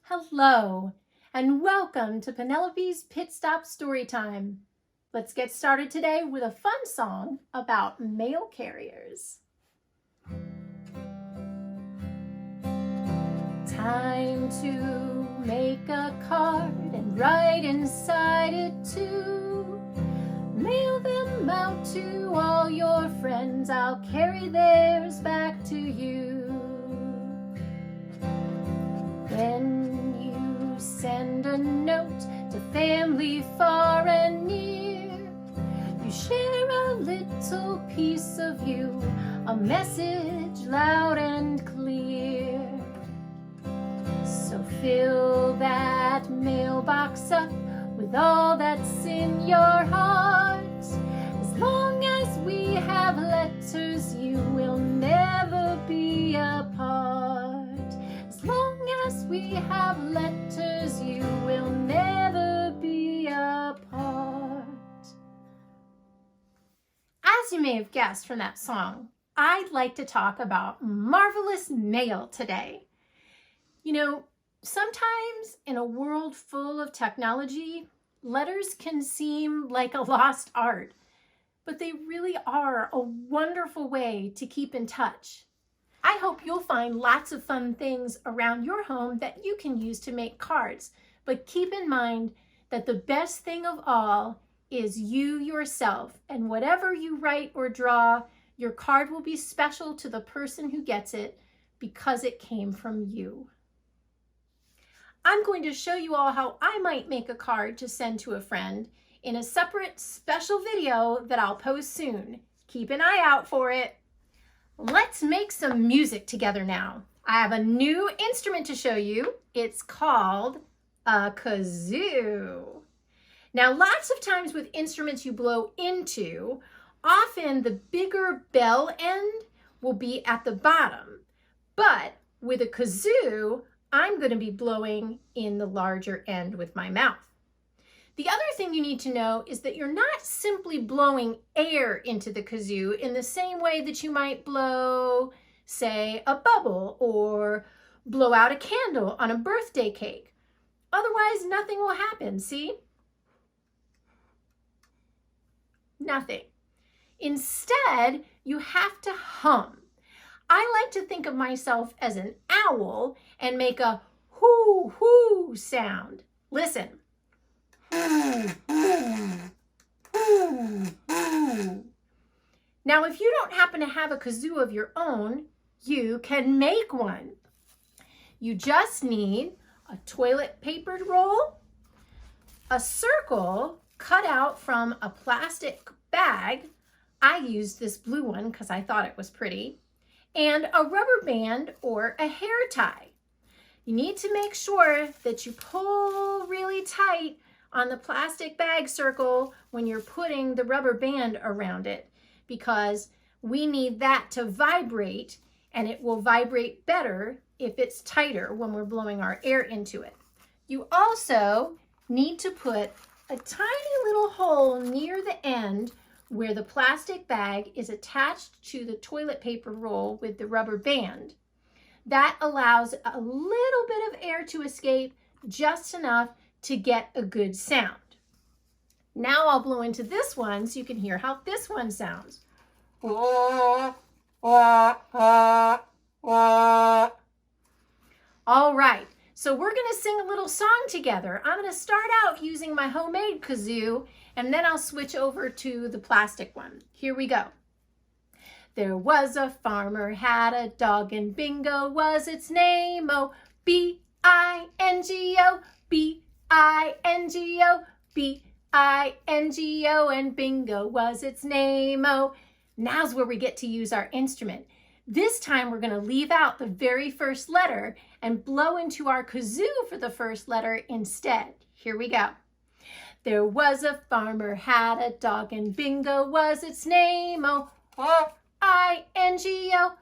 Hello, and welcome to Penelope's Pitstop Storytime. Let's get started today with a fun song about mail carriers. Time to make a card and write inside it too. Mail them out to all your friends. I'll carry theirs back to you. When you send a note to family far and near, you share a little piece of you, a message loud and clear. So fill that mailbox up with all that's in your heart. As long as we have letters, you will never be apart. As long as we have letters, you will never be apart. As you may have guessed from that song, I'd like to talk about marvelous mail today. You know, sometimes in a world full of technology, letters can seem like a lost art, but they really are a wonderful way to keep in touch. I hope you'll find lots of fun things around your home that you can use to make cards, but keep in mind that the best thing of all is you yourself, and whatever you write or draw, your card will be special to the person who gets it because it came from you. I'm going to show you all how I might make a card to send to a friend in a separate special video that I'll post soon. Keep an eye out for it. Let's make some music together now. I have a new instrument to show you. It's called a kazoo. Now, lots of times with instruments you blow into, often the bigger bell end will be at the bottom. But with a kazoo, I'm going to be blowing in the larger end with my mouth. The other thing you need to know is that you're not simply blowing air into the kazoo in the same way that you might blow, say, a bubble or blow out a candle on a birthday cake. Otherwise, nothing will happen, see? Nothing. Instead, you have to hum. I like to think of myself as an owl and make a hoo hoo sound. Listen. Now, if you don't happen to have a kazoo of your own, you can make one. You just need a toilet paper roll, a circle cut out from a plastic bag. I used this blue one because I thought it was pretty, and a rubber band or a hair tie. You need to make sure that you pull really tight on the plastic bag circle when you're putting the rubber band around it, because we need that to vibrate, and it will vibrate better if it's tighter when we're blowing our air into it. You also need to put a tiny little hole near the end where the plastic bag is attached to the toilet paper roll with the rubber band. That allows a little bit of air to escape, just enough to get a good sound. Now I'll blow into this one so you can hear how this one sounds. All right, so we're going to sing a little song together. I'm going to start out using my homemade kazoo, and then I'll switch over to the plastic one. Here we go. There was a farmer, had a dog, and Bingo was its name. Oh, B-I-N-G-O, B-I-N-G-O, B-I-N-G-O, and Bingo was its name. Oh, now's where we get to use our instrument. This time we're going to leave out the very first letter and blow into our kazoo for the first letter instead. Here we go. There was a farmer, had a dog, and Bingo was its name. Oh, I-N-G-O,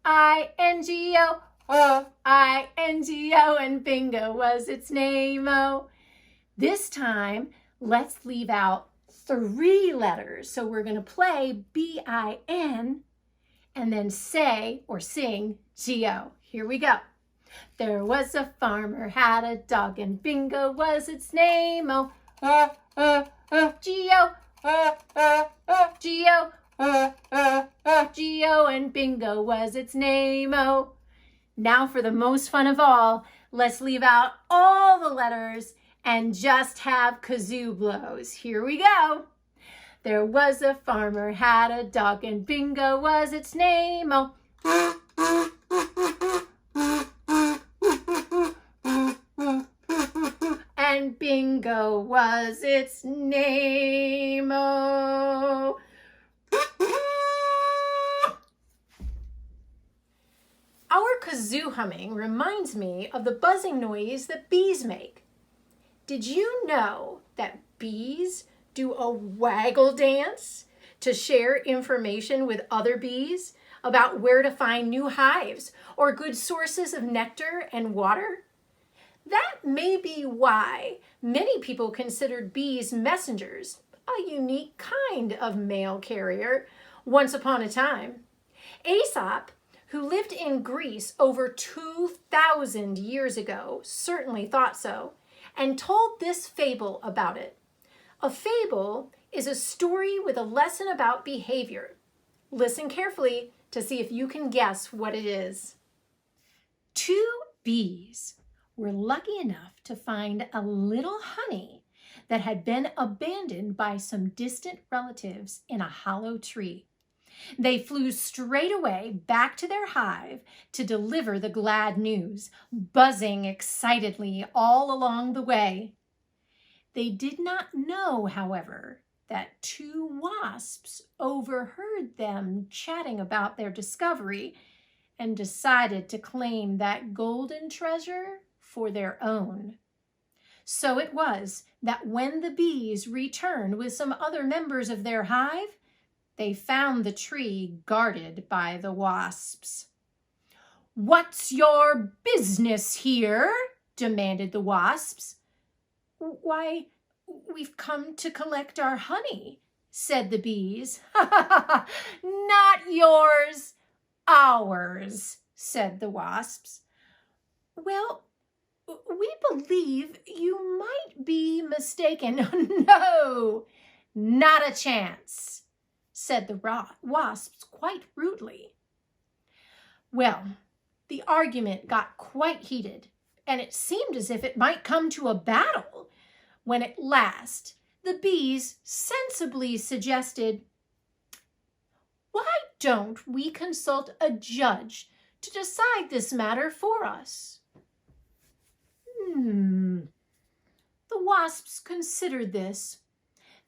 I-N-G-O, I-N-G-O, and Bingo was its name. Oh, this time let's leave out 3 letters. So we're going to play B-I-N and then say or sing G-O. Here we go. There was a farmer had a dog, and Bingo was its name. Oh, Geo, Geo, Geo, and Bingo was its name. Oh, now for the most fun of all, let's leave out all the letters and just have kazoo blows. Here we go. There was a farmer had a dog, and Bingo was its name. Oh, and Bingo was its name. Oh. Our kazoo humming reminds me of the buzzing noise that bees make. Did you know that bees do a waggle dance to share information with other bees about where to find new hives or good sources of nectar and water? That may be why many people considered bees messengers, a unique kind of mail carrier, once upon a time. Aesop, who lived in Greece over 2,000 years ago, certainly thought so, and told this fable about it. A fable is a story with a lesson about behavior. Listen carefully to see if you can guess what it is. Two bees were lucky enough to find a little honey that had been abandoned by some distant relatives in a hollow tree. They flew straight away back to their hive to deliver the glad news, buzzing excitedly all along the way. They did not know, however, that two wasps overheard them chatting about their discovery and decided to claim that golden treasure for their own. So it was that when the bees returned with some other members of their hive, they found the tree guarded by the wasps. "What's your business here?" demanded the wasps. "Why, we've come to collect our honey," said the bees. "Not yours, ours," said the wasps. "Well, we believe you might be mistaken." "No, not a chance," said the wasps quite rudely. Well, the argument got quite heated, and it seemed as if it might come to a battle, when at last the bees sensibly suggested, "Why don't we consult a judge to decide this matter for us?" The wasps considered this.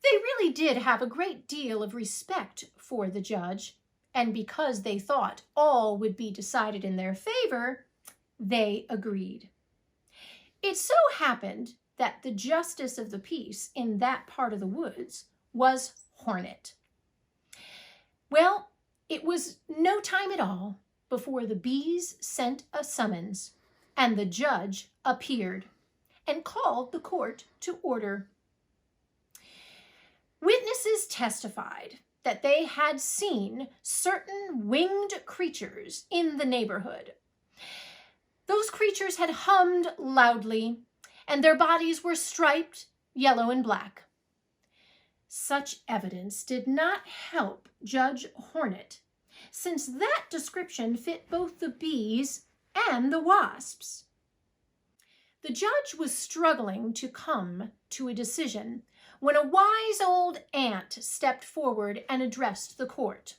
They really did have a great deal of respect for the judge, and because they thought all would be decided in their favor, they agreed. It so happened that the justice of the peace in that part of the woods was Hornet. Well, it was no time at all before the bees sent a summons, and the judge appeared and called the court to order. Witnesses testified that they had seen certain winged creatures in the neighborhood. Those creatures had hummed loudly, and their bodies were striped yellow and black. Such evidence did not help Judge Hornet, since that description fit both the bees and the wasps. The judge was struggling to come to a decision when a wise old ant stepped forward and addressed the court.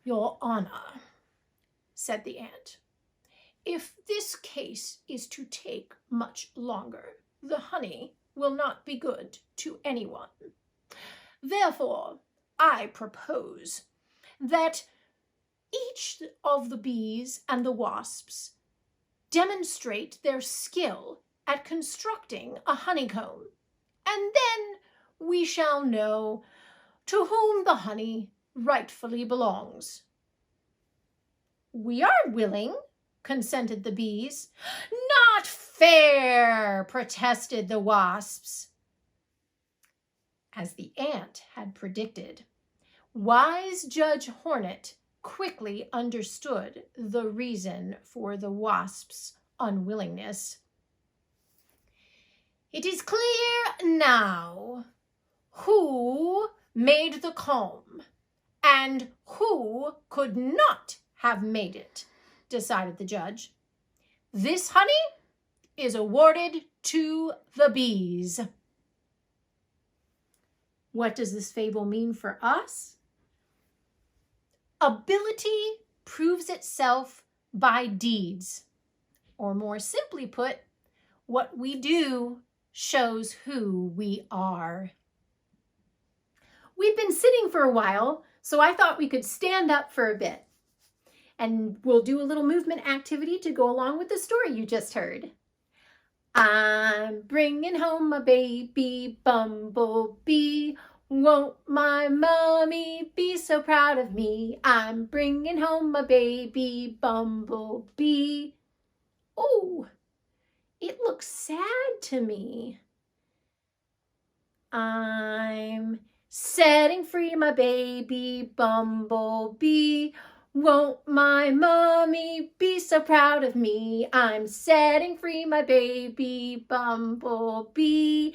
"Your Honor," said the ant, "if this case is to take much longer, the honey will not be good to anyone. Therefore, I propose that each of the bees and the wasps demonstrate their skill at constructing a honeycomb, and then we shall know to whom the honey rightfully belongs." "We are willing," consented the bees. "Not fair," protested the wasps. As the ant had predicted, wise Judge Hornet quickly understood the reason for the Wasps' unwillingness. It is clear now who made the comb and who could not have made it, decided the judge. This honey is awarded to the bees. What does this fable mean for us? Ability proves itself by deeds, or more simply put, what we do shows who we are. We've been sitting for a while, so I thought we could stand up for a bit. And we'll do a little movement activity to go along with the story you just heard. I'm bringing home a baby bumblebee. Won't my mommy be so proud of me? I'm bringing home a baby bumblebee. Oh, it looks sad to me. I'm setting free my baby bumblebee. Won't my mommy be so proud of me? I'm setting free my baby bumblebee.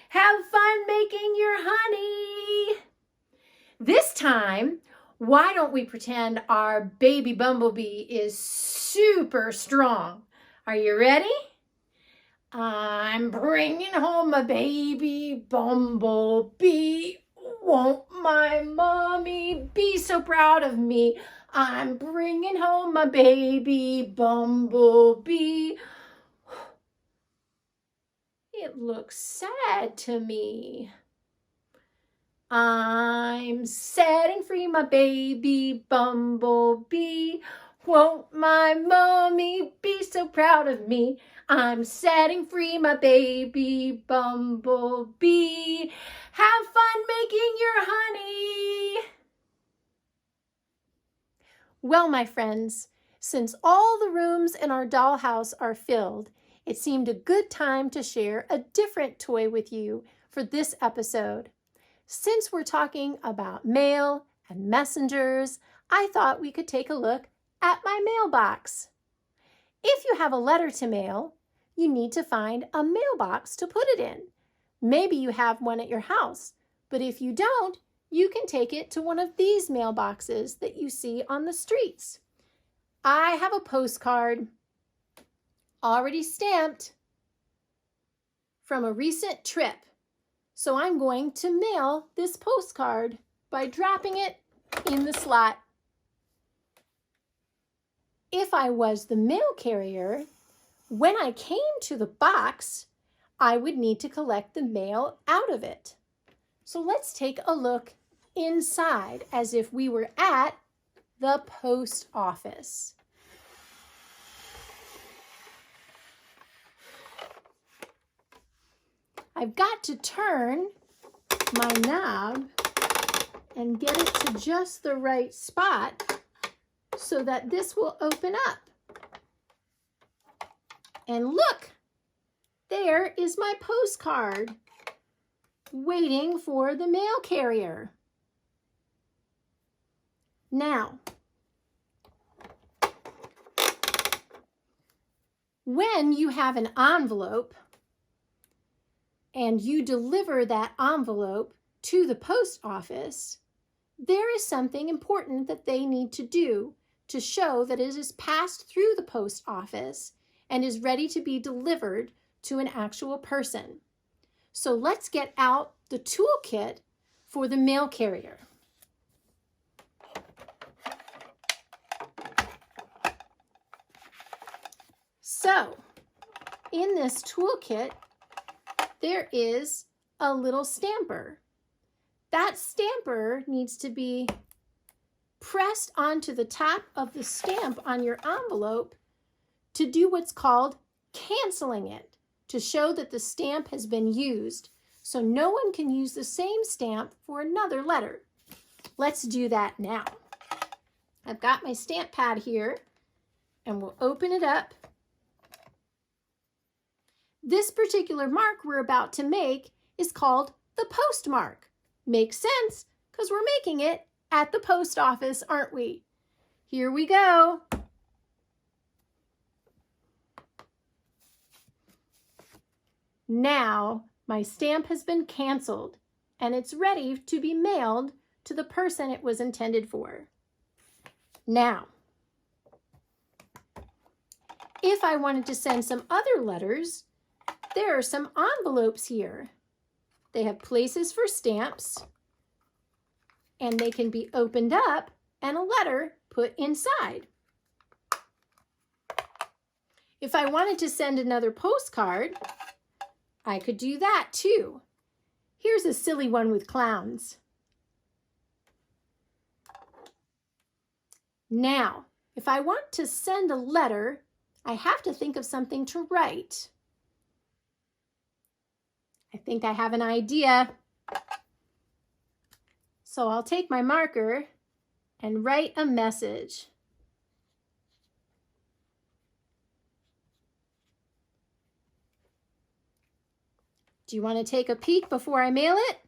Have fun making your honey. This time, why don't we pretend our baby bumblebee is super strong? Are you ready? I'm bringing home a baby bumblebee. Won't my mommy be so proud of me? I'm bringing home a baby bumblebee. It looks sad to me. I'm setting free my baby bumblebee. Won't my mommy be so proud of me? I'm setting free my baby bumblebee. Have fun making your honey. Well, my friends, since all the rooms in our dollhouse are filled, it seemed a good time to share a different toy with you for this episode. Since we're talking about mail and messengers, I thought we could take a look at my mailbox. If you have a letter to mail, you need to find a mailbox to put it in. Maybe you have one at your house, but if you don't, you can take it to one of these mailboxes that you see on the streets. I have a postcard already stamped from a recent trip, so I'm going to mail this postcard by dropping it in the slot. If I was the mail carrier, when I came to the box, I would need to collect the mail out of it. So let's take a look inside as if we were at the post office. I've got to turn my knob and get it to just the right spot so that this will open up. And look, there is my postcard waiting for the mail carrier. Now, when you have an envelope and you deliver that envelope to the post office, there is something important that they need to do to show that it is passed through the post office and is ready to be delivered to an actual person. So let's get out the toolkit for the mail carrier. So, in this toolkit, there is a little stamper. That stamper needs to be pressed onto the top of the stamp on your envelope to do what's called canceling it, to show that the stamp has been used, so no one can use the same stamp for another letter. Let's do that now. I've got my stamp pad here, and we'll open it up. This particular mark we're about to make is called the postmark. Makes sense, because we're making it at the post office, aren't we? Here we go. Now my stamp has been canceled and it's ready to be mailed to the person it was intended for. Now, if I wanted to send some other letters, there are some envelopes here. They have places for stamps, and they can be opened up and a letter put inside. If I wanted to send another postcard, I could do that too. Here's a silly one with clowns. Now, if I want to send a letter, I have to think of something to write. I think I have an idea. So I'll take my marker and write a message. Do you want to take a peek before I mail it?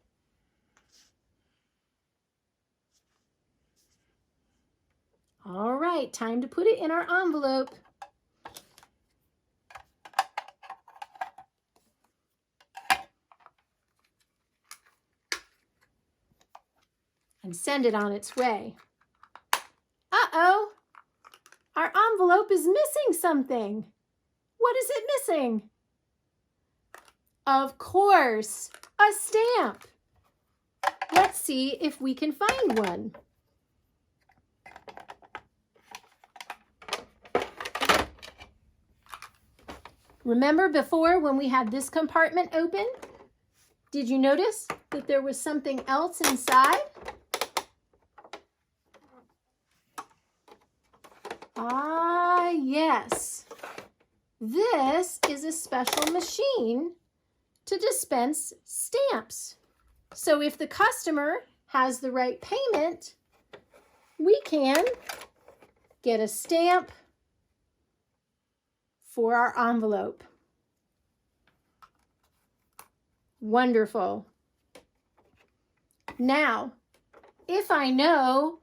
All right, time to put it in our envelope. And send it on its way. Uh-oh, our envelope is missing something. What is it missing? Of course, a stamp. Let's see if we can find one. Remember before when we had this compartment open? Did you notice that there was something else inside? Ah, yes. This is a special machine to dispense stamps. So if the customer has the right payment, we can get a stamp for our envelope. Wonderful. Now, if I know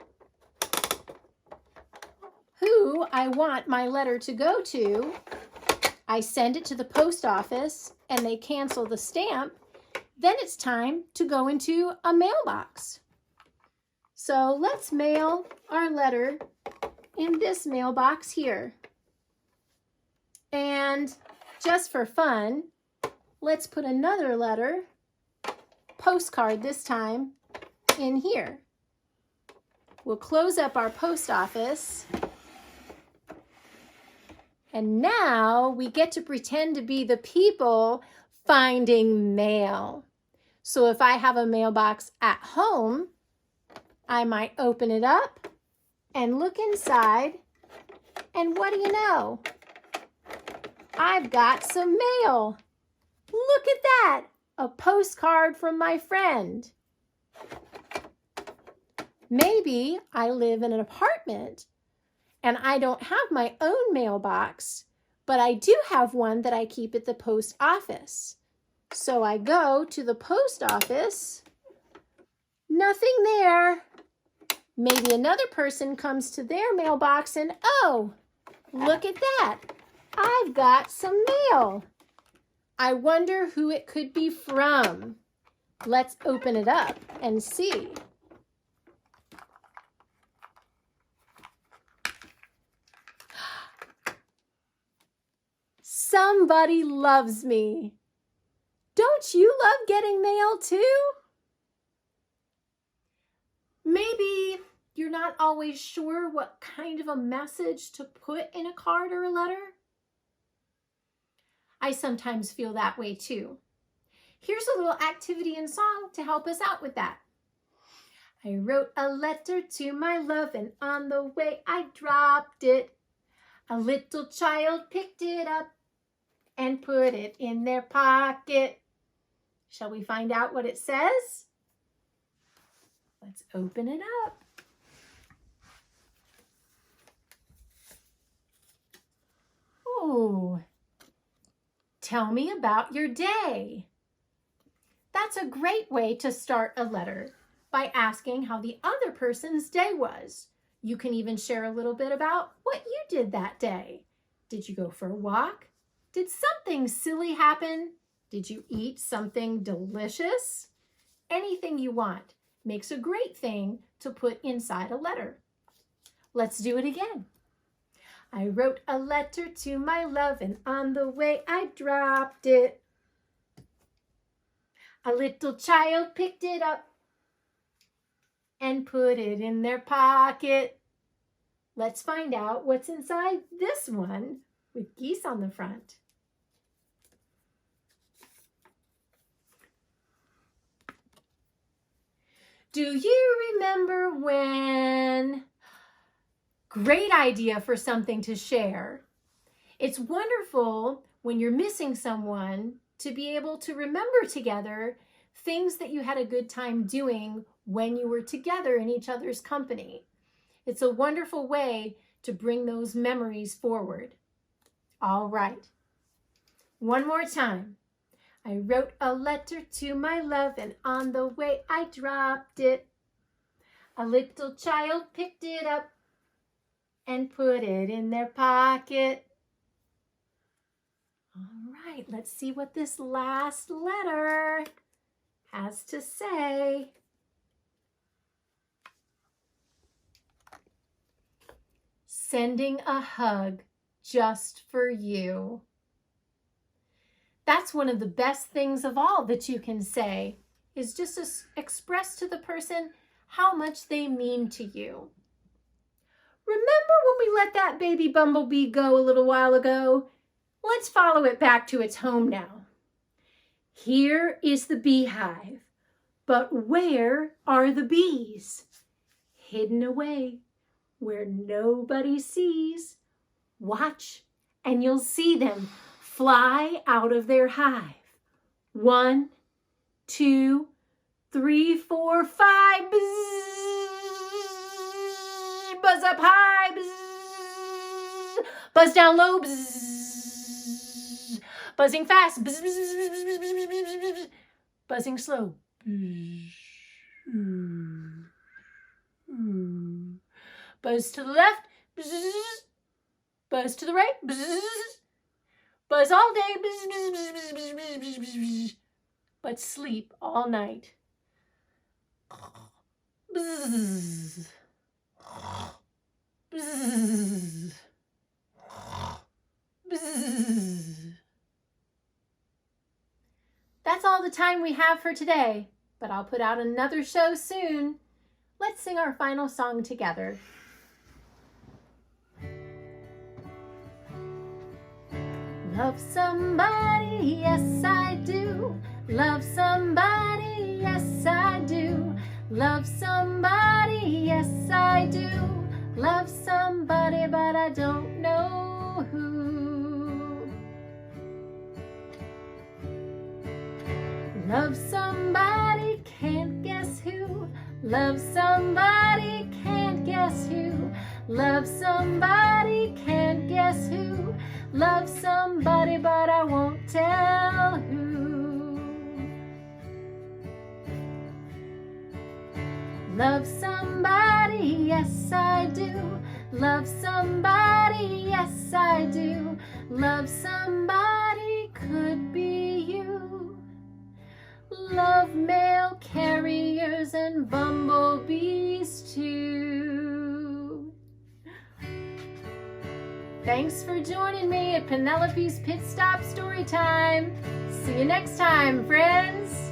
who I want my letter to go to, I send it to the post office and they cancel the stamp. Then it's time to go into a mailbox. So let's mail our letter in this mailbox here. And just for fun, let's put another letter, postcard this time, in here. We'll close up our post office. And now we get to pretend to be the people finding mail. So if I have a mailbox at home, I might open it up and look inside. And what do you know? I've got some mail. Look at that, a postcard from my friend. Maybe I live in an apartment and I don't have my own mailbox, but I do have one that I keep at the post office. So I go to the post office, nothing there. Maybe another person comes to their mailbox and, oh, look at that. I've got some mail. I wonder who it could be from. Let's open it up and see. Somebody loves me. Don't you love getting mail too? Maybe you're not always sure what kind of a message to put in a card or a letter. I sometimes feel that way too. Here's a little activity and song to help us out with that. I wrote a letter to my love and on the way I dropped it. A little child picked it up and put it in their pocket. Shall we find out what it says? Let's open it up. Oh, tell me about your day. That's a great way to start a letter, by asking how the other person's day was. You can even share a little bit about what you did that day. Did you go for a walk? Did something silly happen? Did you eat something delicious? Anything you want makes a great thing to put inside a letter. Let's do it again. I wrote a letter to my love, and on the way I dropped it. A little child picked it up and put it in their pocket. Let's find out what's inside this one with geese on the front. Do you remember when? Great idea for something to share. It's wonderful when you're missing someone to be able to remember together things that you had a good time doing when you were together in each other's company. It's a wonderful way to bring those memories forward. All right. One more time. I wrote a letter to my love, and on the way I dropped it. A little child picked it up and put it in their pocket. All right, let's see what this last letter has to say. Sending a hug just for you. That's one of the best things of all that you can say, is just to express to the person how much they mean to you. Remember when we let that baby bumblebee go a little while ago? Let's follow it back to its home now. Here is the beehive, but where are the bees? Hidden away where nobody sees. Watch and you'll see them fly out of their hive. 1, 2, 3, 4, 5. Buzz, buzz up high. Buzz, buzz down low. Buzz, buzzing fast. Buzz, buzz, buzz, buzz, buzz, buzz, buzz, buzz, buzzing slow. Buzz to the left. Buzz, buzz to the right. Buzz, buzz all day. Buzz, buzz, buzz, buzz, buzz, buzz, buzz, buzz, but sleep all night. Buzz, buzz, buzz. That's all the time we have for today, but I'll put out another show soon. Let's sing our final song together. Love somebody, yes I do. Love somebody, yes I do. Love somebody, yes I do. Love somebody, but I don't know who. Love somebody, can't guess who. Love somebody, can't guess who. Love somebody, can't guess who. Love somebody, but I won't tell who. Love somebody, yes I do. Love somebody, yes I do. Love somebody, could be you. Love mail carriers and bumblebees too. Thanks for joining me at Penelope's Pitstop Storytime. See you next time, friends.